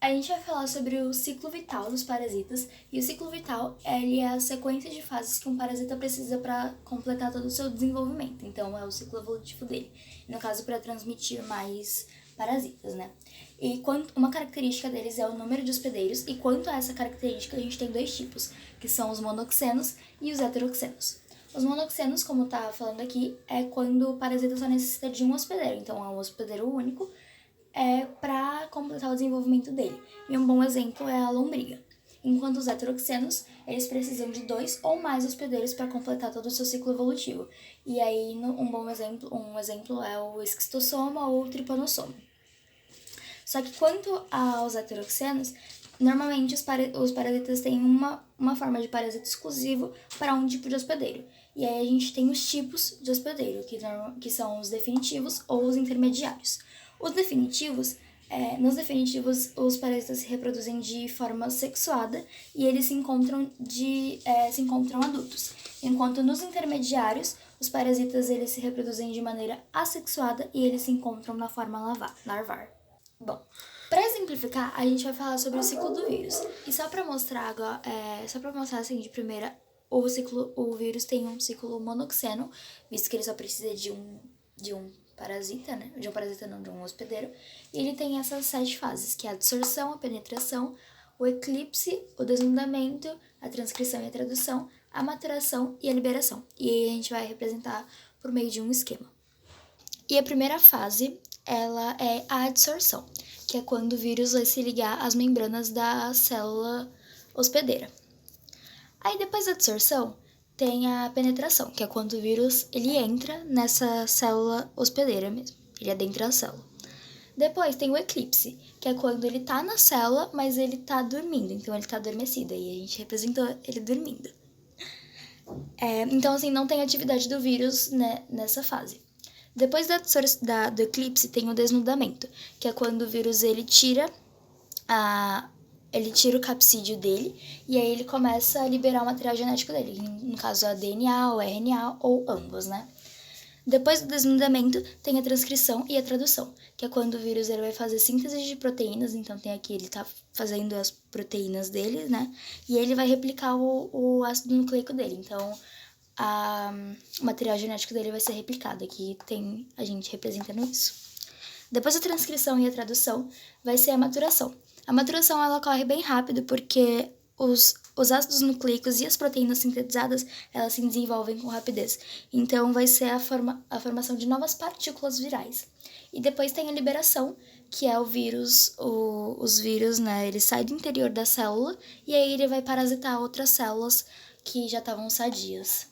A gente vai falar sobre o ciclo vital dos parasitas, e o ciclo vital ele é a sequência de fases que um parasita precisa para completar todo o seu desenvolvimento. Então, é o ciclo evolutivo dele. No caso, para transmitir mais parasitas, né? E uma característica deles é o número de hospedeiros, e quanto a essa característica, a gente tem dois tipos, que são os monoxenos e os heteroxenos. Os monoxenos, como tá falando aqui, é quando o parasita só necessita de um hospedeiro, então é um hospedeiro único, para completar o desenvolvimento dele. E um bom exemplo é a lombriga. Enquanto os heteroxenos, eles precisam de 2 ou mais hospedeiros para completar todo o seu ciclo evolutivo. E aí, um exemplo é o esquistossoma ou o tripanossoma. Só que quanto aos heteroxenos, normalmente os parasitas têm uma forma de parasita exclusivo para um tipo de hospedeiro. E aí a gente tem os tipos de hospedeiro, que são os definitivos ou os intermediários. Nos definitivos, os parasitas se reproduzem de forma sexuada e eles se encontram adultos. Enquanto nos intermediários, os parasitas eles se reproduzem de maneira assexuada e eles se encontram na forma larvar. Bom, para exemplificar, a gente vai falar sobre o ciclo do vírus. E só para mostrar agora, assim de primeira, o vírus tem um ciclo monoxeno, visto que ele só precisa de um parasita, né? De um hospedeiro. E ele tem essas 7 fases, que é a absorção, a penetração, o eclipse, o desnudamento, a transcrição e a tradução, a maturação e a liberação. E aí a gente vai representar por meio de um esquema. E a primeira fase, ela é a adsorção, que é quando o vírus vai se ligar às membranas da célula hospedeira. Aí depois da adsorção, tem a penetração, que é quando o vírus ele entra nessa célula hospedeira mesmo, ele adentra a célula. Depois tem o eclipse, que é quando ele tá na célula, mas ele tá dormindo, então ele tá adormecido, aí a gente representou ele dormindo. Então, assim, não tem atividade do vírus, né, nessa fase. Depois do eclipse tem o desnudamento, que é quando o vírus ele tira o capsídeo dele e aí ele começa a liberar o material genético dele, no caso a DNA, o RNA ou ambos, né? Depois do desnudamento tem a transcrição e a tradução, que é quando o vírus ele vai fazer síntese de proteínas, então tem aqui ele tá fazendo as proteínas dele, né? E ele vai replicar o ácido nucleico dele, então o material genético dele vai ser replicado, aqui tem a gente representando isso. Depois da transcrição e a tradução vai ser a maturação. A maturação ela ocorre bem rápido porque os ácidos nucleicos e as proteínas sintetizadas elas se desenvolvem com rapidez. Então vai ser a formação de novas partículas virais. E depois tem a liberação, que é o vírus, os vírus, né, ele sai do interior da célula e aí ele vai parasitar outras células que já estavam sadias.